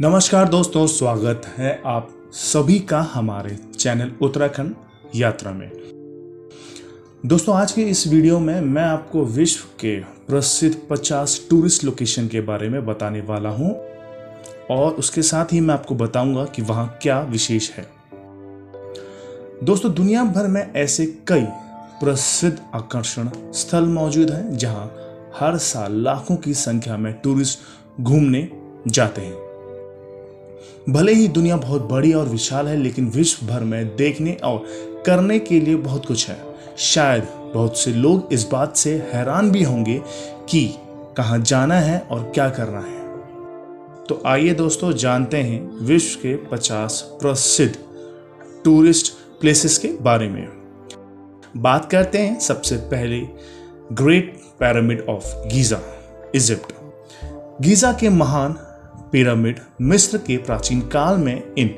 नमस्कार दोस्तों, स्वागत है आप सभी का हमारे चैनल उत्तराखंड यात्रा में। दोस्तों, आज के इस वीडियो में मैं आपको विश्व के प्रसिद्ध 50 टूरिस्ट लोकेशन के बारे में बताने वाला हूं और उसके साथ ही मैं आपको बताऊंगा कि वहां क्या विशेष है। दोस्तों, दुनिया भर में ऐसे कई प्रसिद्ध आकर्षण स्थल मौजूद हैं जहां हर साल लाखों की संख्या में टूरिस्ट घूमने जाते हैं। भले ही दुनिया बहुत बड़ी और विशाल है, लेकिन विश्व भर में देखने और करने के लिए बहुत कुछ है। शायद बहुत से लोग इस बात से हैरान भी होंगे कि कहां जाना है और क्या करना है। तो आइए दोस्तों, जानते हैं विश्व के 50 प्रसिद्ध टूरिस्ट प्लेसेस के बारे में। बात करते हैं सबसे पहले great pyramid of Giza, Egypt. Giza के महान पिरामिड मिस्र के प्राचीन काल में इन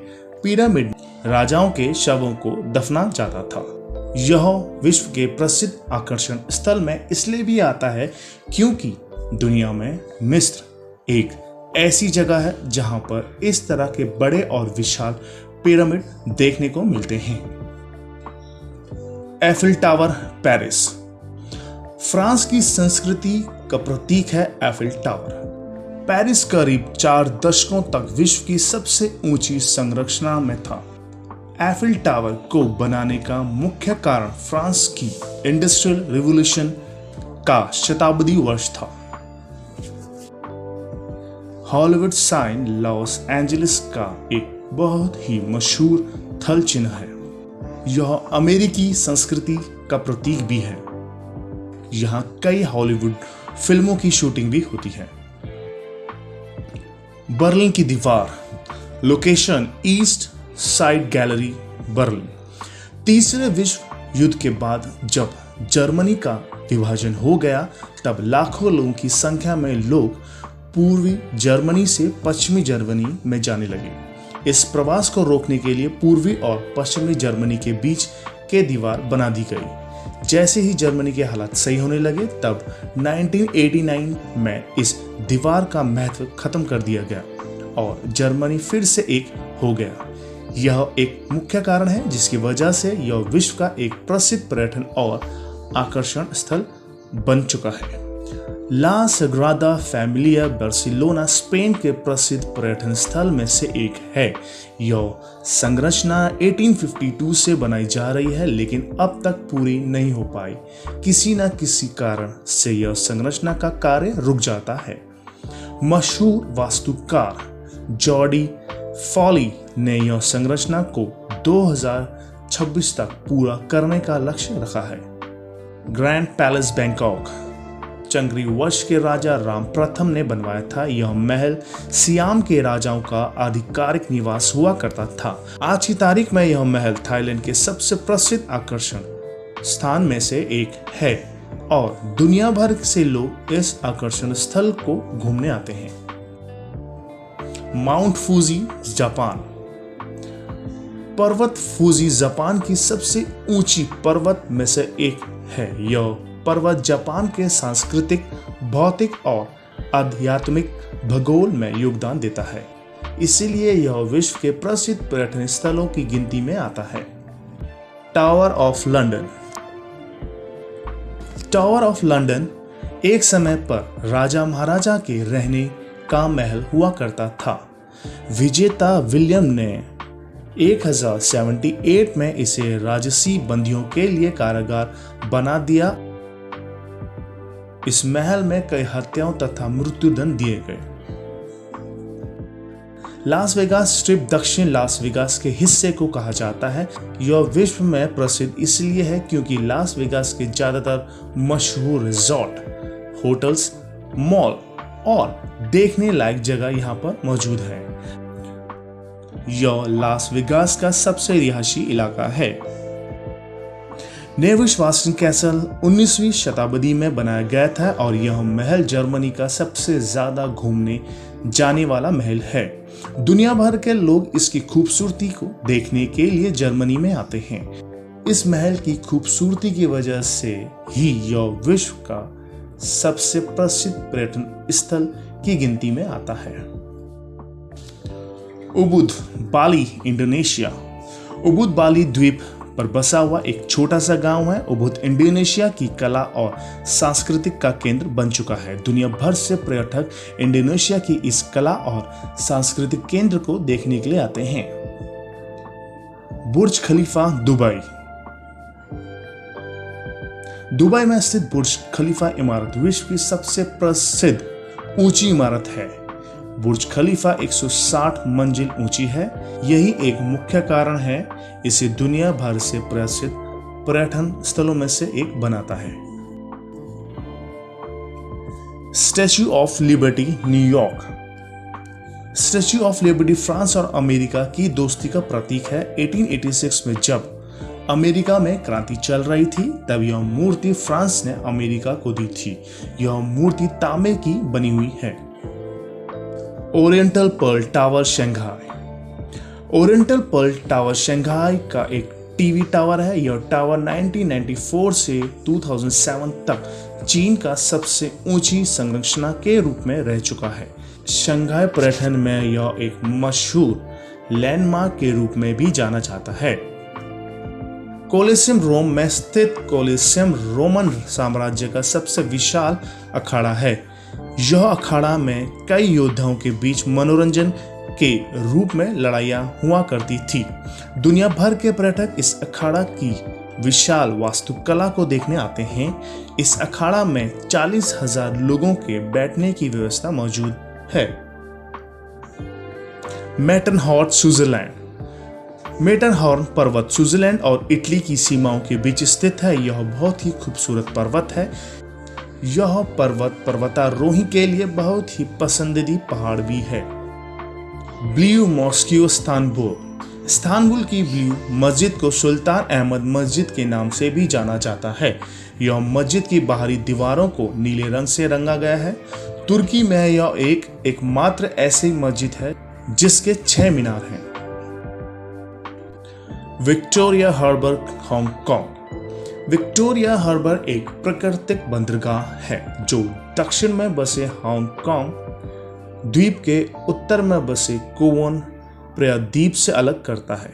पिरामिड राजाओं के शवों को दफना जाता था। यह विश्व के प्रसिद्ध आकर्षण स्थल में इसलिए भी आता है क्योंकि दुनिया में मिस्र एक ऐसी जगह है जहां पर इस तरह के बड़े और विशाल पिरामिड देखने को मिलते हैं। Eiffel tower, Paris. फ्रांस की संस्कृति का प्रतीक है एफिल टावर। पेरिस करीब 4 दशकों तक विश्व की सबसे ऊंची संरचना में था। एफिल टावर को बनाने का मुख्य कारण फ्रांस की इंडस्ट्रियल रिवॉल्यूशन का शताब्दी वर्ष था। हॉलीवुड साइन लॉस एंजलिस का एक बहुत ही मशहूर थल चिन्ह है। यह अमेरिकी संस्कृति का प्रतीक भी है। यहाँ कई हॉलीवुड फिल्मों की शूटिंग भी होती है। बर्लिन की दीवार, location east side gallery, Berlin. तीसरे विश्व युद्ध के बाद जब जर्मनी का विभाजन हो गया, तब लाखों लोगों की संख्या में लोग पूर्वी जर्मनी से पश्चिमी जर्मनी में जाने लगे। इस प्रवास को रोकने के लिए पूर्वी और पश्चिमी जर्मनी के बीच के दीवार बना दी गई। जैसे ही जर्मनी के हालात सही होने लगे, तब 1989 में इस दीवार का महत्व खत्म कर दिया गया और जर्मनी फिर से एक हो गया। यह एक मुख्य कारण है जिसकी वजह से यह विश्व का एक प्रसिद्ध पर्यटन और आकर्षण स्थल बन चुका है। ला सग्रादा फैमिलिया, बार्सिलोना, स्पेन के प्रसिद्ध पर्यटन स्थल में से एक है। यह संरचना 1852 से बनाई जा रही है, लेकिन अब तक पूरी नहीं हो पाई। किसी न किसी कारण से यह संरचना का कार्य रुक जाता है। मशहूर वास्तुकार जॉर्डी फॉली ने यह संरचना को 2026 तक पूरा करने का लक्ष्य रखा है। Grand palace, Bangkok. चंग्री वंश के राजा राम प्रथम ने बनवाया था। यह महल सियाम के राजाओं का आधिकारिक निवास हुआ करता था। आज की तारीख में यह महल थाईलैंड के सबसे प्रसिद्ध आकर्षण स्थान में से एक है और दुनिया भर से लोग इस आकर्षण स्थल को घूमने आते हैं। Mount Fuji, Japan. पर्वत फूजी जापान की सबसे ऊंची पर्वत में से एक है। यह पर्वत जापान के सांस्कृतिक, भौतिक और आध्यात्मिक भूगोल में योगदान देता है। इसीलिए यह विश्व के प्रसिद्ध पर्यटन स्थलों की गिनती में आता है। Tower of London. Tower of London एक समय पर राजा महाराजा के रहने का महल हुआ करता था। विजेता विलियम ने 1078 में इसे राजसी बंदियों के लिए कारागार बना दिया। इस महल में कई हत्याओं तथा मृत्युदंड दिए गए। लास वेगास स्ट्रिप दक्षिण लास वेगास के हिस्से को कहा जाता है। यह विश्व में प्रसिद्ध इसलिए है क्योंकि लास वेगास के ज्यादातर मशहूर रिजॉर्ट, होटल्स, मॉल और देखने लायक जगह यहां पर मौजूद है। यह लास वेगास का सबसे रिहायशी इलाका है। नेविश्वासन कैसल 19वीं शताब्दी में बनाया गया था और यह महल जर्मनी का सबसे ज्यादा घूमने जाने वाला महल है। दुनिया भर के लोग इसकी खूबसूरती को देखने के लिए जर्मनी में आते हैं। इस महल की खूबसूरती की वजह से ही यह विश्व का सबसे प्रसिद्ध पर्यटन स्थल की गिनती में आता है। Ubud Bali Indonesia. उबुद बाली द्वीप पर बसा हुआ एक छोटा सा गांव है। उबुद इंडोनेशिया की कला और सांस्कृतिक का केंद्र बन चुका है। दुनिया भर से पर्यटक इंडोनेशिया की इस कला और सांस्कृतिक केंद्र को देखने के लिए आते हैं। बुर्ज खलीफा दुबई। दुबई में स्थित बुर्ज खलीफा इमारत विश्व की सबसे प्रसिद्ध ऊंची इमारत है। बुर्ज खलीफा 160 मंजिल ऊंची है। यही एक मुख्य कारण है इसे दुनिया भर से प्रसिद्ध पर्यटन स्थलों में से एक बनाता है। Statue of liberty New York. Statue of liberty France और अमेरिका की दोस्ती का प्रतीक है। 1886 में जब अमेरिका में क्रांति चल रही थी तब यह मूर्ति फ्रांस ने अमेरिका को दी थी। यह मूर्ति तांबे की बनी हुई है। Oriental pearl tower Shanghai. Oriental pearl tower Shanghai का एक टीवी टावर है। यह टावर 1994 से 2007 तक चीन का सबसे ऊंची संरचना के रूप में रह चुका है। शंघाई पर्यटन में यह एक मशहूर लैंडमार्क के रूप में भी जाना जाता है। कोलिसियम रोम में स्थित कोलिसियम रोमन साम्राज्य का सबसे विशाल अखाड़ा है। यह अखाड़ा में कई योद्धाओं के बीच मनोरंजन के रूप में लड़ाइयाँ हुआ करती थी। दुनिया भर के पर्यटक इस अखाड़ा की विशाल वास्तुकला को देखने आते हैं। इस अखाड़ा में 40,000 लोगों के बैठने की व्यवस्था मौजूद है। Matterhorn Switzerland. मैटरहॉर्न पर्वत स्विट्जरलैंड और इटली की सीमाओं के बीच स्थित है। यह बहुत ही खूबसूरत पर्वत है। यह पर्वत पर्वतारोही के लिए बहुत ही पसंदीदा पहाड़ भी है। Blue mosque Istanbul. इस्तांबुल की ब्लू मस्जिद को सुल्तान अहमद मस्जिद के नाम से भी जाना जाता है। यह मस्जिद की बाहरी दीवारों को नीले रंग से रंगा गया है। तुर्की में यह एकमात्र ऐसी मस्जिद है जिसके 6 मीनार हैं। Victoria harbour Hong Kong. Victoria harbour एक प्राकृतिक बंदरगाह है जो दक्षिण में बसे हांगकांग द्वीप के उत्तर में बसे कोवन प्रायद्वीप से अलग करता है।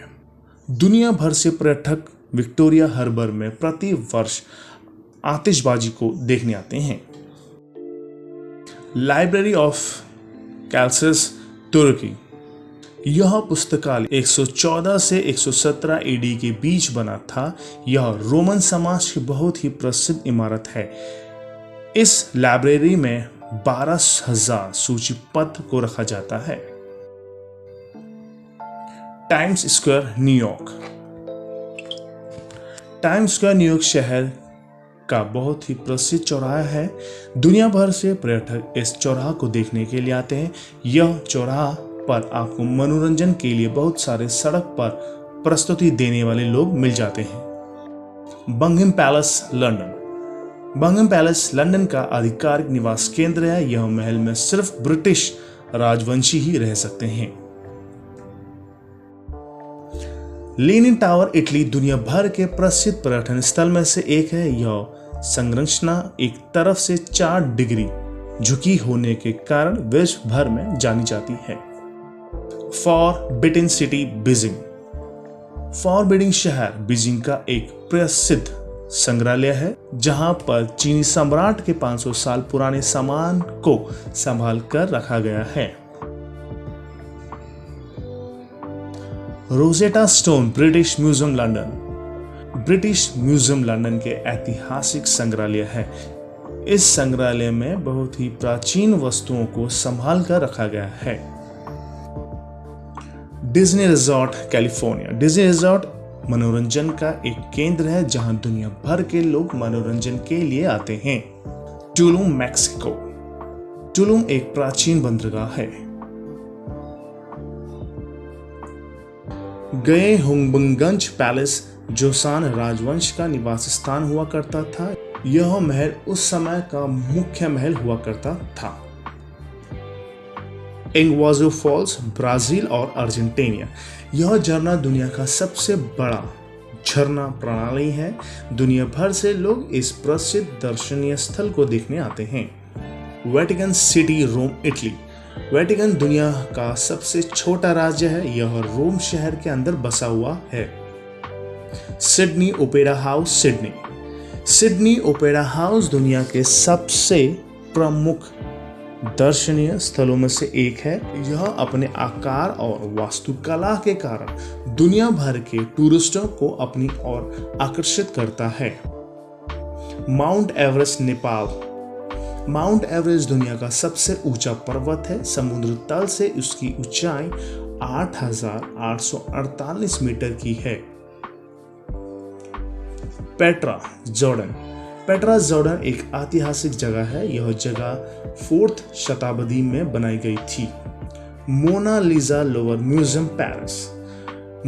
दुनिया भर से पर्यटक विक्टोरिया हार्बर में प्रति वर्ष आतिशबाजी को देखने आते हैं। लाइब्रेरी ऑफ कैल्सियस तुर्की। यह पुस्तकालय 114 से 117 एडी के बीच बना था। यह रोमन समाज की बहुत ही प्रसिद्ध इमारत है। इस लाइब्रेरी में 12,000 सूचीपत्र को रखा जाता है। Times square New York. Times square New York शहर का बहुत ही प्रसिद्ध चौराहा है। दुनिया भर से पर्यटक इस चौराहा को देखने के लिए आते हैं। यह चौराहा पर आपको मनोरंजन के लिए बहुत सारे सड़क पर प्रस्तुति देने वाले लोग मिल जाते हैं। Buckingham palace London. Buckingham palace London का आधिकारिक निवास केंद्र है। यह महल में सिर्फ ब्रिटिश राजवंशी ही रह सकते हैं। लीनिंग टावर इटली दुनिया भर के प्रसिद्ध पर्यटन स्थल में से एक है। यह संरचना एक तरफ से 4 डिग्री झुकी होने के कारण विश्व भर में जानी जाती है। Forbidden city Beijing. फॉरबिडन शहर बीजिंग का एक प्रसिद्ध संग्रहालय है जहां पर चीनी सम्राट के 500 साल पुराने सामान को संभाल कर रखा गया है। Rosetta stone British museum London. British museum London के ऐतिहासिक संग्रहालय है। इस संग्रहालय में बहुत ही प्राचीन वस्तुओं को संभाल कर रखा गया है। Disney resort California. Disney resort मनोरंजन का एक केंद्र है जहां दुनिया भर के लोग मनोरंजन के लिए आते हैं। टुलुम मैक्सिको। टुलुम एक प्राचीन बंदरगाह है। गए हुंगबंगंज पैलेस जोसान राजवंश का निवास स्थान हुआ करता था। यह महल उस समय का मुख्य महल हुआ करता था। इग्वाजू फॉल्स ब्राजील और अर्जेंटीना। यह झरना दुनिया का सबसे बड़ा झरना प्रणाली है। दुनिया भर से लोग इस प्रसिद्ध दर्शनीय स्थल को देखने आते हैं। Vatican city Rome Italy. Vatican दुनिया का सबसे छोटा राज्य है। यह रोम शहर के अंदर बसा हुआ है। Sydney opera house Sydney. Sydney opera house दुनिया के सबसे प्रमुख दर्शनीय स्थलों में से एक है। यह अपने आकार और वास्तुकला के कारण दुनिया भर के टूरिस्टों को अपनी ओर आकर्षित करता है। Mount Everest Nepal. Mount Everest दुनिया का सबसे ऊंचा पर्वत है। समुद्र तल से उसकी ऊंचाई 8,848 मीटर की है। Petra Jordan. पेट्रा जॉर्डन एक ऐतिहासिक जगह है। यह जगह 4th शताब्दी में बनाई गई थी। मोना लिसा लोवर म्यूजियम पेरिस।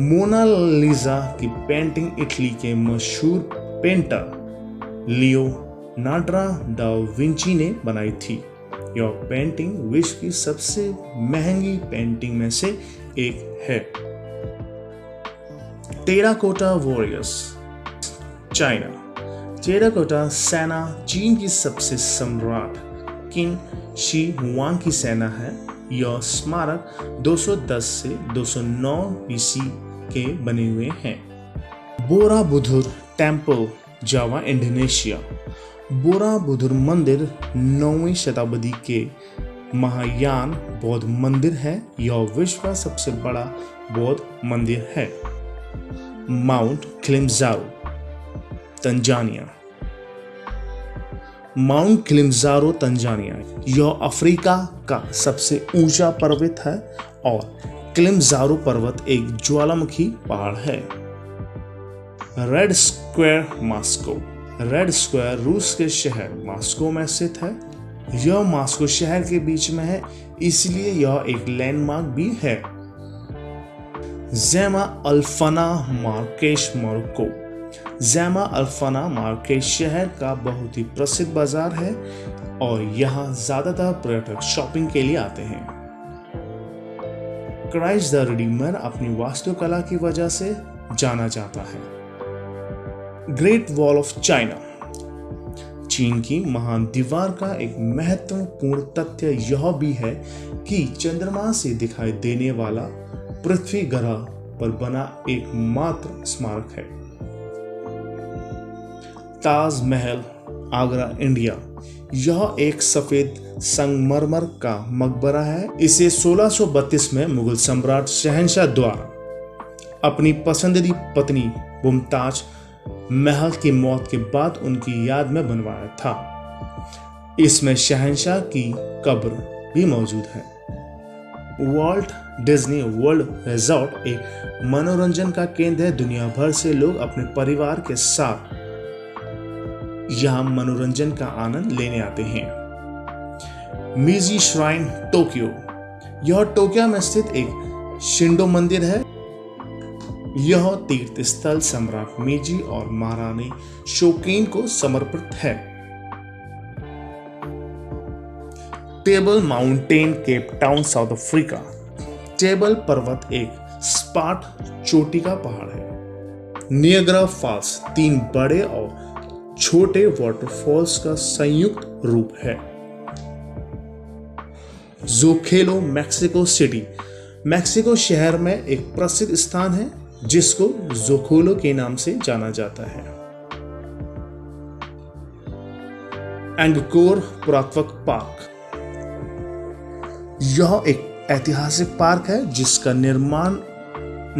मोना लिसा की पेंटिंग इटली के मशहूर पेंटर लियोनार्डो डा विंची ने बनाई थी। यह पेंटिंग विश्व की सबसे महंगी पेंटिंग में से एक है। Terracotta warriors China. टेराकोटा सेना चीन की सबसे सम्राट किंग शी हुआंग की सेना है। यह स्मारक 210 से 209 BC के बने हुए हैं। बोराबुदुर टेम्पल जावा इंडोनेशिया। बोराबुदुर मंदिर 9वीं शताब्दी के महायान बौद्ध मंदिर है। यह विश्व का सबसे बड़ा बौद्ध मंदिर है। Mount Kilimanjaro Tanzania. Mount Kilimanjaro Tanzania यह अफ्रीका का सबसे ऊंचा पर्वत है और किलिमंजारो पर्वत एक ज्वालामुखी पहाड़ है। Red square Moscow. Red square रूस के शहर मॉस्को में स्थित है। यह मॉस्को शहर के बीच में है, इसलिए यह एक लैंडमार्क भी है। ज़ेमा अल्फाना मार्केश मोरक्को। ज़ेमा अल्फाना मार्केश शहर का बहुत ही प्रसिद्ध बाजार है और यहाँ ज्यादातर पर्यटक शॉपिंग के लिए आते हैं। क्राइस्ट द रिडीमर अपनी वास्तुकला की वजह से जाना जाता है। Great wall of China. चीन की महान दीवार का एक महत्वपूर्ण तथ्य यह भी है कि चंद्रमा से दिखाई देने वाला पृथ्वी ग्रह पर बना एकमात्र स्मारक है। ताजमहल आगरा इंडिया। यह एक सफेद संगमरमर का मकबरा है। इसे 1632 में मुगल सम्राट शहंशाह द्वारा अपनी पसंदीदा पत्नी मुमताज महल की मौत के बाद उनकी याद में बनवाया था। इसमें शहंशाह की कब्र भी मौजूद है। वॉल्ट डिज्नी वर्ल्ड रिजॉर्ट एक मनोरंजन का केंद्र है। दुनिया भर से लोग अपने परिवार के साथ यहाँ मनोरंजन का आनंद लेने आते हैं। मीजी श्राइन टोक्यो। यह टोक्यो में स्थित एक शिंडो मंदिर है। यह तीर्थ स्थल सम्राट मीजी और महारानी शोकेन को समर्पित है। Table mountain Cape Town south Africa. Table पर्वत एक सपाट चोटी का पहाड़ है। नियाग्रा फॉल्स 3 बड़े और छोटे वाटरफॉल्स का संयुक्त रूप है। ज़ोकोलो मैक्सिको सिटी। मैक्सिको शहर में एक प्रसिद्ध स्थान है जिसको ज़ोकोलो के नाम से जाना जाता है। एंगकोर पुरातत्व पार्क। यह एक ऐतिहासिक पार्क है जिसका निर्माण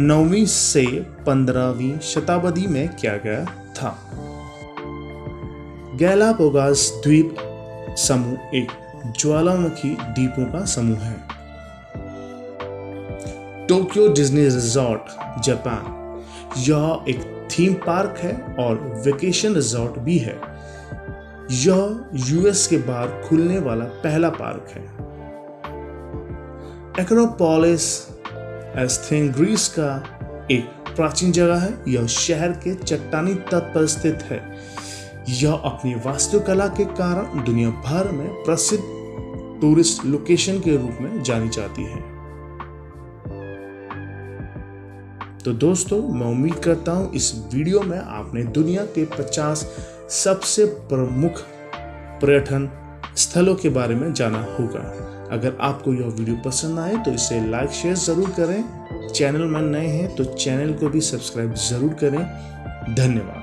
9वीं से 15वीं शताब्दी में किया गया था। गैलापागोस द्वीप समूह एक ज्वालामुखी द्वीपों का समूह है। Tokyo Disney resort Japan. यह एक थीम पार्क है और वेकेशन रिजॉर्ट भी है। यह यूएस के बाहर खुलने वाला पहला पार्क है। एक्रोपोलिस एथेंस ग्रीस का एक प्राचीन जगह है। यह शहर के चट्टानी तट पर स्थित है। यह अपनी वास्तुकला के कारण दुनिया भर में प्रसिद्ध टूरिस्ट लोकेशन के रूप में जानी जाती है। तो दोस्तों, मैं उम्मीद करता हूं इस वीडियो में आपने दुनिया के 50 सबसे प्रमुख पर्यटन स्थलों के बारे में जाना होगा। अगर आपको यह वीडियो पसंद आए तो इसे लाइक शेयर ज़रूर करें। चैनल में नए हैं तो चैनल को भी सब्सक्राइब ज़रूर करें। धन्यवाद।